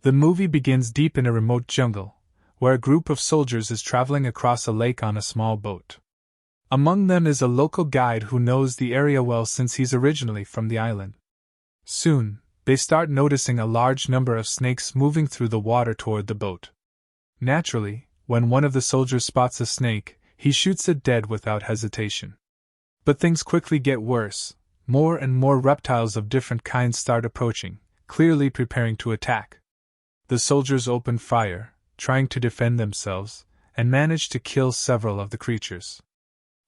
The movie begins deep in a remote jungle, where a group of soldiers is traveling across a lake on a small boat. Among them is a local guide who knows the area well since he's originally from the island. Soon, they start noticing a large number of snakes moving through the water toward the boat. Naturally, when one of the soldiers spots a snake, he shoots it dead without hesitation. But things quickly get worse. More and more reptiles of different kinds start approaching, clearly preparing to attack. The soldiers open fire, trying to defend themselves, and manage to kill several of the creatures.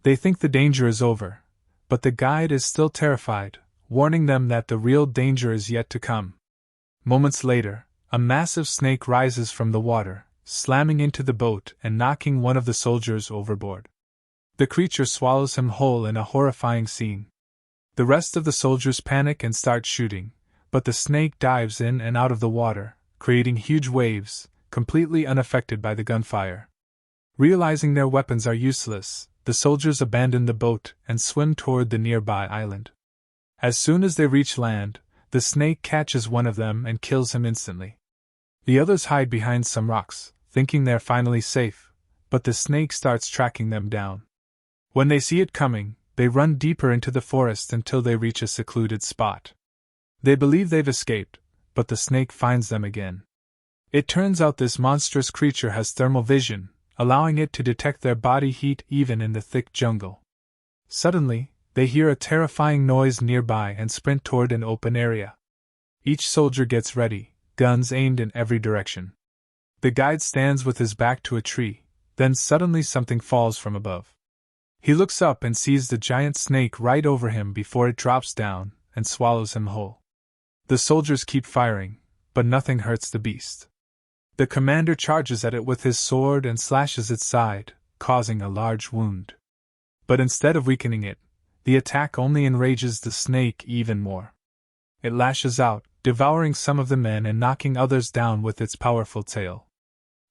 They think the danger is over, but the guide is still terrified, warning them that the real danger is yet to come. Moments later, a massive snake rises from the water, slamming into the boat and knocking one of the soldiers overboard. The creature swallows him whole in a horrifying scene. The rest of the soldiers panic and start shooting, but the snake dives in and out of the water, creating huge waves, completely unaffected by the gunfire. Realizing their weapons are useless, the soldiers abandon the boat and swim toward the nearby island. As soon as they reach land, the snake catches one of them and kills him instantly. The others hide behind some rocks, thinking they're finally safe, but the snake starts tracking them down. When they see it coming, they run deeper into the forest until they reach a secluded spot. They believe they've escaped, but the snake finds them again. It turns out this monstrous creature has thermal vision, allowing it to detect their body heat even in the thick jungle. Suddenly, they hear a terrifying noise nearby and sprint toward an open area. Each soldier gets ready, guns aimed in every direction. The guide stands with his back to a tree, then suddenly something falls from above. He looks up and sees the giant snake right over him before it drops down and swallows him whole. The soldiers keep firing, but nothing hurts the beast. The commander charges at it with his sword and slashes its side, causing a large wound. But instead of weakening it, the attack only enrages the snake even more. It lashes out, devouring some of the men and knocking others down with its powerful tail.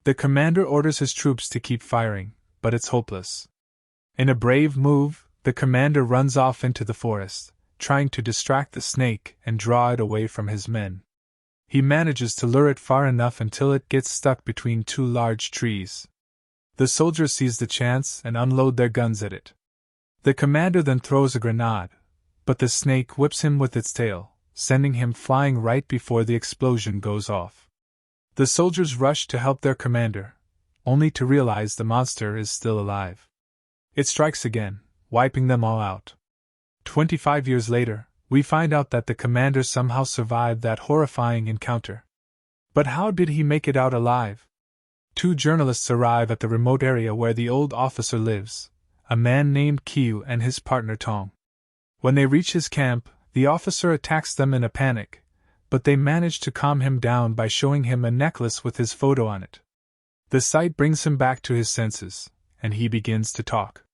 The commander orders his troops to keep firing, but it's hopeless. In a brave move, the commander runs off into the forest, trying to distract the snake and draw it away from his men. He manages to lure it far enough until it gets stuck between two large trees. The soldiers seize the chance and unload their guns at it. The commander then throws a grenade, but the snake whips him with its tail, sending him flying right before the explosion goes off. The soldiers rush to help their commander, only to realize the monster is still alive. It strikes again, wiping them all out. 25 years later, we find out that the commander somehow survived that horrifying encounter. But how did he make it out alive? Two journalists arrive at the remote area where the old officer lives, a man named Kiyu and his partner Tong. When they reach his camp, the officer attacks them in a panic, but they manage to calm him down by showing him a necklace with his photo on it. The sight brings him back to his senses, and he begins to talk.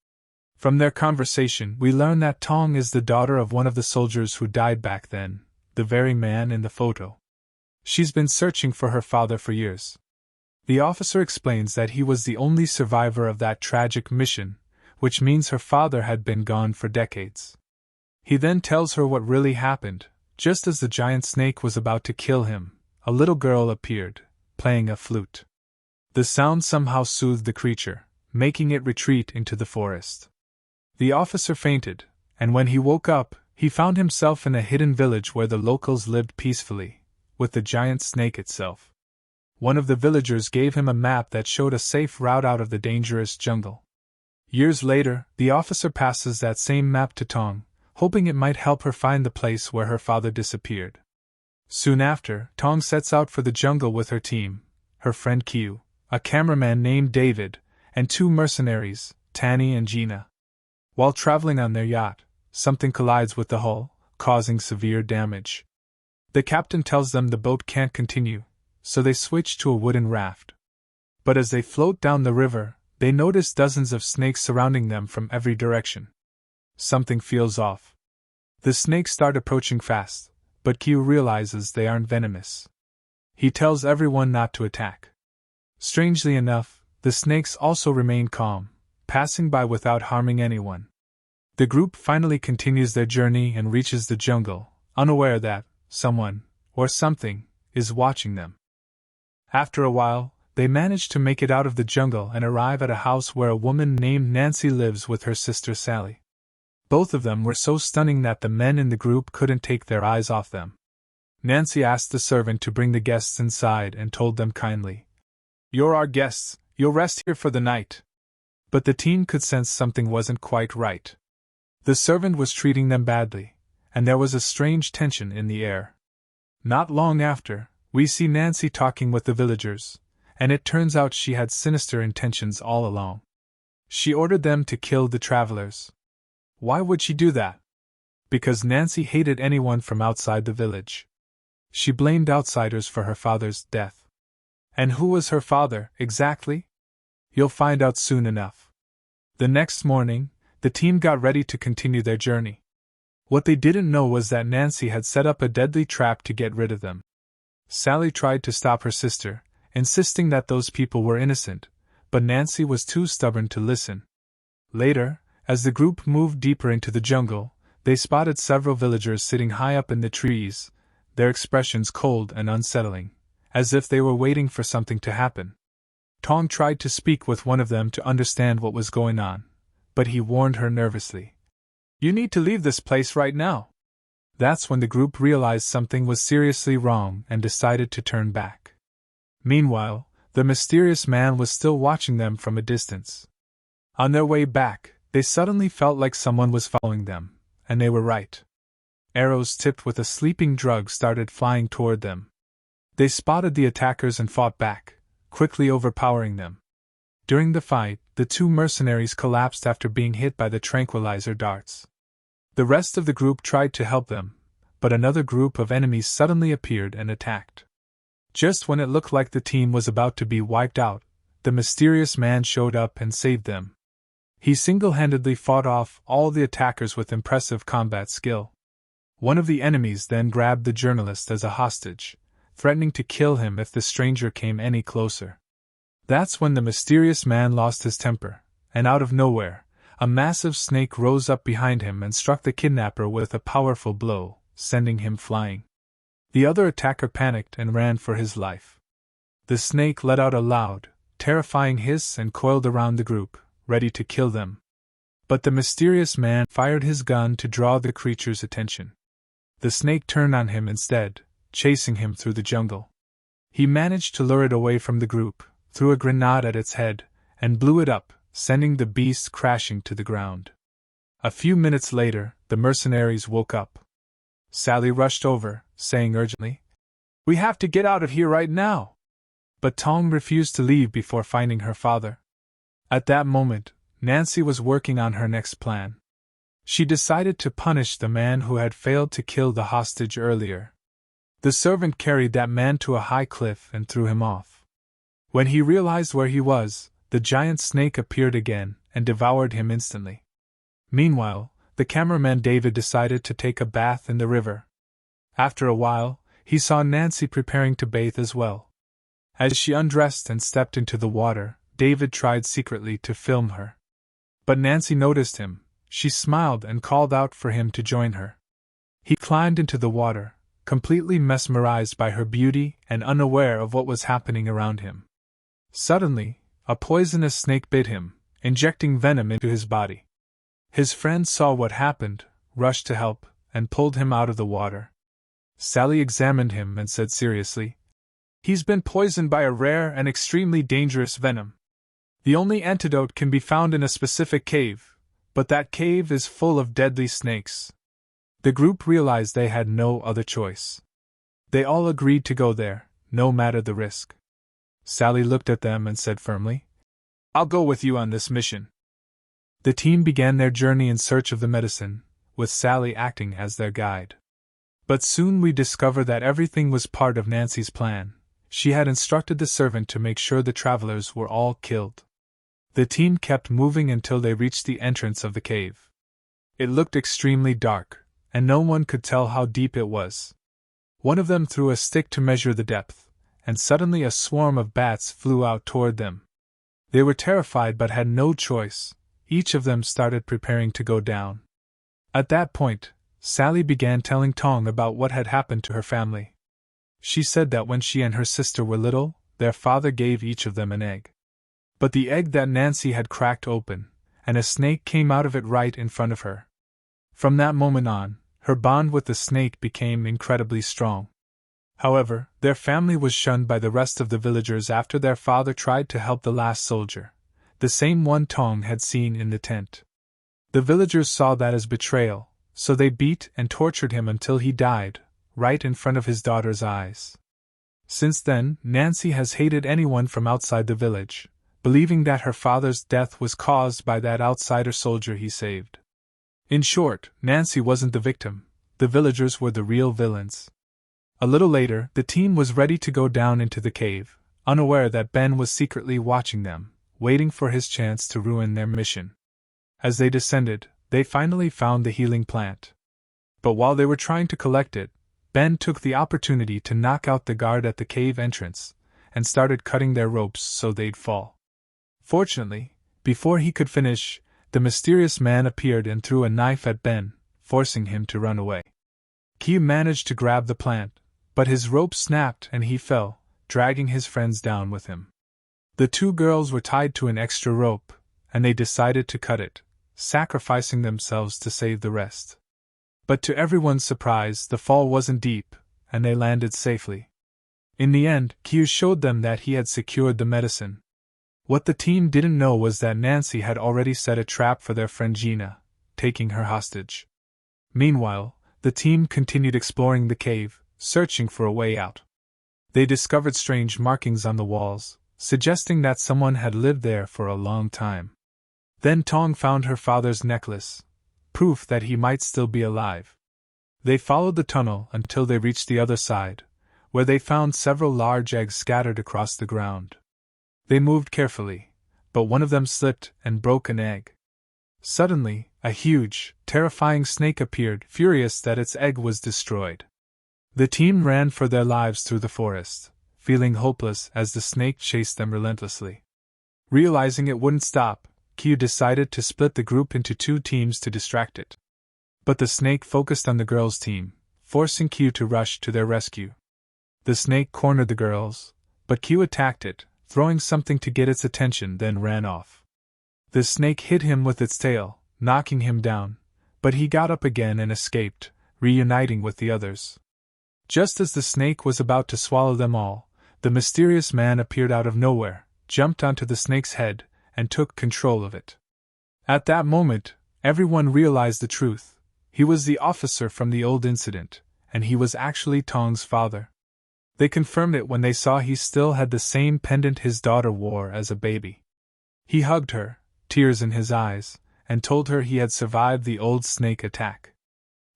From their conversation, we learn that Tong is the daughter of one of the soldiers who died back then, the very man in the photo. She's been searching for her father for years. The officer explains that he was the only survivor of that tragic mission, which means her father had been gone for decades. He then tells her what really happened. Just as the giant snake was about to kill him, a little girl appeared, playing a flute. The sound somehow soothed the creature, making it retreat into the forest. The officer fainted, and when he woke up, he found himself in a hidden village where the locals lived peacefully, with the giant snake itself. One of the villagers gave him a map that showed a safe route out of the dangerous jungle. Years later, the officer passes that same map to Tong, hoping it might help her find the place where her father disappeared. Soon after, Tong sets out for the jungle with her team, her friend Kiyu, a cameraman named David, and two mercenaries, Tanny and Gina. While traveling on their yacht, something collides with the hull, causing severe damage. The captain tells them the boat can't continue, so they switch to a wooden raft. But as they float down the river, they notice dozens of snakes surrounding them from every direction. Something feels off. The snakes start approaching fast, but Kiyu realizes they aren't venomous. He tells everyone not to attack. Strangely enough, the snakes also remain calm, passing by without harming anyone. The group finally continues their journey and reaches the jungle, unaware that someone, or something, is watching them. After a while, they manage to make it out of the jungle and arrive at a house where a woman named Nancy lives with her sister Sally. Both of them were so stunning that the men in the group couldn't take their eyes off them. Nancy asked the servant to bring the guests inside and told them kindly, "You're our guests, you'll rest here for the night." But the teen could sense something wasn't quite right. The servant was treating them badly, and there was a strange tension in the air. Not long after, we see Nancy talking with the villagers, and it turns out she had sinister intentions all along. She ordered them to kill the travelers. Why would she do that? Because Nancy hated anyone from outside the village. She blamed outsiders for her father's death. And who was her father, exactly? You'll find out soon enough. The next morning, the team got ready to continue their journey. What they didn't know was that Nancy had set up a deadly trap to get rid of them. Sally tried to stop her sister, insisting that those people were innocent, but Nancy was too stubborn to listen. Later, as the group moved deeper into the jungle, they spotted several villagers sitting high up in the trees, their expressions cold and unsettling, as if they were waiting for something to happen. Tong tried to speak with one of them to understand what was going on, but he warned her nervously, "You need to leave this place right now." That's when the group realized something was seriously wrong and decided to turn back. Meanwhile, the mysterious man was still watching them from a distance. On their way back, they suddenly felt like someone was following them, and they were right. Arrows tipped with a sleeping drug started flying toward them. They spotted the attackers and fought back, quickly overpowering them. During the fight, the two mercenaries collapsed after being hit by the tranquilizer darts. The rest of the group tried to help them, but another group of enemies suddenly appeared and attacked. Just when it looked like the team was about to be wiped out, the mysterious man showed up and saved them. He single-handedly fought off all the attackers with impressive combat skill. One of the enemies then grabbed the journalist as a hostage, threatening to kill him if the stranger came any closer. That's when the mysterious man lost his temper, and out of nowhere, a massive snake rose up behind him and struck the kidnapper with a powerful blow, sending him flying. The other attacker panicked and ran for his life. The snake let out a loud, terrifying hiss and coiled around the group, ready to kill them. But the mysterious man fired his gun to draw the creature's attention. The snake turned on him instead, chasing him through the jungle. He managed to lure it away from the group, threw a grenade at its head, and blew it up, sending the beast crashing to the ground. A few minutes later, the mercenaries woke up. Sally rushed over, saying urgently, "We have to get out of here right now!" But Tong refused to leave before finding her father. At that moment, Nancy was working on her next plan. She decided to punish the man who had failed to kill the hostage earlier. The servant carried that man to a high cliff and threw him off. When he realized where he was, the giant snake appeared again and devoured him instantly. Meanwhile, the cameraman David decided to take a bath in the river. After a while, he saw Nancy preparing to bathe as well. As she undressed and stepped into the water, David tried secretly to film her. But Nancy noticed him. She smiled and called out for him to join her. He climbed into the water, completely mesmerized by her beauty and unaware of what was happening around him. Suddenly, a poisonous snake bit him, injecting venom into his body. His friends saw what happened, rushed to help, and pulled him out of the water. Sally examined him and said seriously, "He's been poisoned by a rare and extremely dangerous venom. The only antidote can be found in a specific cave, but that cave is full of deadly snakes." The group realized they had no other choice. They all agreed to go there, no matter the risk. Sally looked at them and said firmly, "I'll go with you on this mission." The team began their journey in search of the medicine, with Sally acting as their guide. But soon we discover that everything was part of Nancy's plan. She had instructed the servant to make sure the travelers were all killed. The team kept moving until they reached the entrance of the cave. It looked extremely dark, and no one could tell how deep it was. One of them threw a stick to measure the depth, and suddenly a swarm of bats flew out toward them. They were terrified but had no choice. Each of them started preparing to go down. At that point, Sally began telling Tong about what had happened to her family. She said that when she and her sister were little, their father gave each of them an egg. But the egg that Nancy had cracked open, and a snake came out of it right in front of her. From that moment on, her bond with the snake became incredibly strong. However, their family was shunned by the rest of the villagers after their father tried to help the last soldier, the same one Tong had seen in the tent. The villagers saw that as betrayal, so they beat and tortured him until he died, right in front of his daughter's eyes. Since then, Nancy has hated anyone from outside the village, believing that her father's death was caused by that outsider soldier he saved. In short, Nancy wasn't the victim, the villagers were the real villains. A little later, the team was ready to go down into the cave, unaware that Ben was secretly watching them, waiting for his chance to ruin their mission. As they descended, they finally found the healing plant. But while they were trying to collect it, Ben took the opportunity to knock out the guard at the cave entrance, and started cutting their ropes so they'd fall. Fortunately, before he could finish, the mysterious man appeared and threw a knife at Ben, forcing him to run away. Q managed to grab the plant, but his rope snapped and he fell, dragging his friends down with him. The two girls were tied to an extra rope, and they decided to cut it, sacrificing themselves to save the rest. But to everyone's surprise, the fall wasn't deep, and they landed safely. In the end, Q showed them that he had secured the medicine. What the team didn't know was that Nancy had already set a trap for their friend Gina, taking her hostage. Meanwhile, the team continued exploring the cave, searching for a way out. They discovered strange markings on the walls, suggesting that someone had lived there for a long time. Then Tong found her father's necklace, proof that he might still be alive. They followed the tunnel until they reached the other side, where they found several large eggs scattered across the ground. They moved carefully, but one of them slipped and broke an egg. Suddenly, a huge, terrifying snake appeared, furious that its egg was destroyed. The team ran for their lives through the forest, feeling hopeless as the snake chased them relentlessly. Realizing it wouldn't stop, Q decided to split the group into two teams to distract it. But the snake focused on the girls' team, forcing Q to rush to their rescue. The snake cornered the girls, but Q attacked it, throwing something to get its attention, then ran off. The snake hit him with its tail, knocking him down, but he got up again and escaped, reuniting with the others. Just as the snake was about to swallow them all, the mysterious man appeared out of nowhere, jumped onto the snake's head, and took control of it. At that moment, everyone realized the truth. He was the officer from the old incident, and he was actually Tong's father. They confirmed it when they saw he still had the same pendant his daughter wore as a baby. He hugged her, tears in his eyes, and told her he had survived the old snake attack.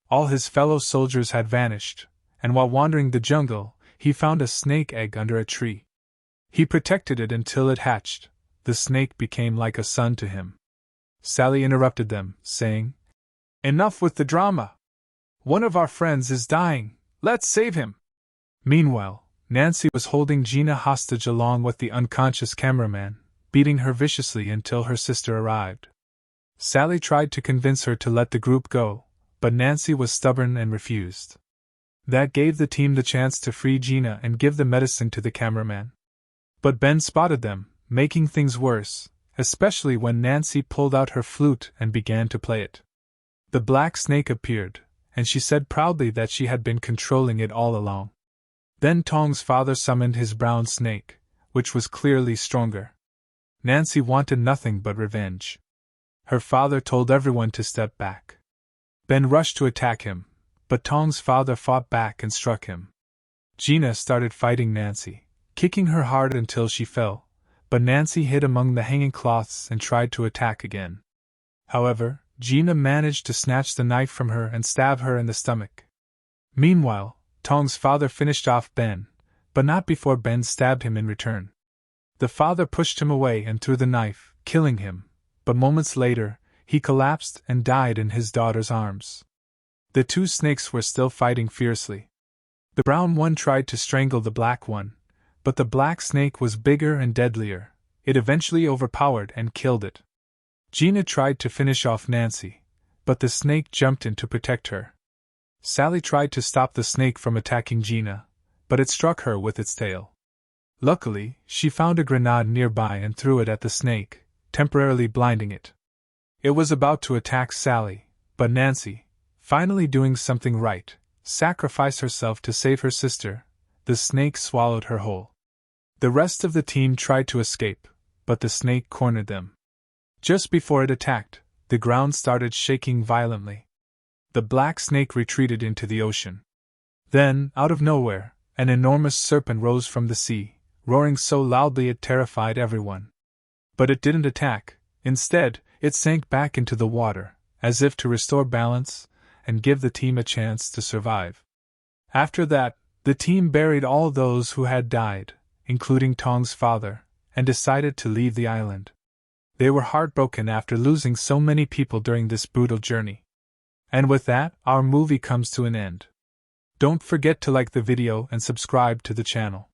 All his fellow soldiers had vanished, and while wandering the jungle, he found a snake egg under a tree. He protected it until it hatched. The snake became like a son to him. Sally interrupted them, saying, "Enough with the drama. One of our friends is dying, let's save him." Meanwhile, Nancy was holding Gina hostage along with the unconscious cameraman, beating her viciously until her sister arrived. Sally tried to convince her to let the group go, but Nancy was stubborn and refused. That gave the team the chance to free Gina and give the medicine to the cameraman. But Ben spotted them, making things worse, especially when Nancy pulled out her flute and began to play it. The black snake appeared, and she said proudly that she had been controlling it all along. Then Tong's father summoned his brown snake, which was clearly stronger. Nancy wanted nothing but revenge. Her father told everyone to step back. Ben rushed to attack him, but Tong's father fought back and struck him. Gina started fighting Nancy, kicking her hard until she fell, but Nancy hid among the hanging cloths and tried to attack again. However, Gina managed to snatch the knife from her and stab her in the stomach. Meanwhile, Tong's father finished off Ben, but not before Ben stabbed him in return. The father pushed him away and threw the knife, killing him, but moments later, he collapsed and died in his daughter's arms. The two snakes were still fighting fiercely. The brown one tried to strangle the black one, but the black snake was bigger and deadlier. It eventually overpowered and killed it. Gina tried to finish off Nancy, but the snake jumped in to protect her. Sally tried to stop the snake from attacking Gina, but it struck her with its tail. Luckily, she found a grenade nearby and threw it at the snake, temporarily blinding it. It was about to attack Sally, but Nancy, finally doing something right, sacrificed herself to save her sister. The snake swallowed her whole. The rest of the team tried to escape, but the snake cornered them. Just before it attacked, the ground started shaking violently. The black snake retreated into the ocean. Then, out of nowhere, an enormous serpent rose from the sea, roaring so loudly it terrified everyone. But it didn't attack. Instead, it sank back into the water, as if to restore balance and give the team a chance to survive. After that, the team buried all those who had died, including Tong's father, and decided to leave the island. They were heartbroken after losing so many people during this brutal journey. And with that, our movie comes to an end. Don't forget to like the video and subscribe to the channel.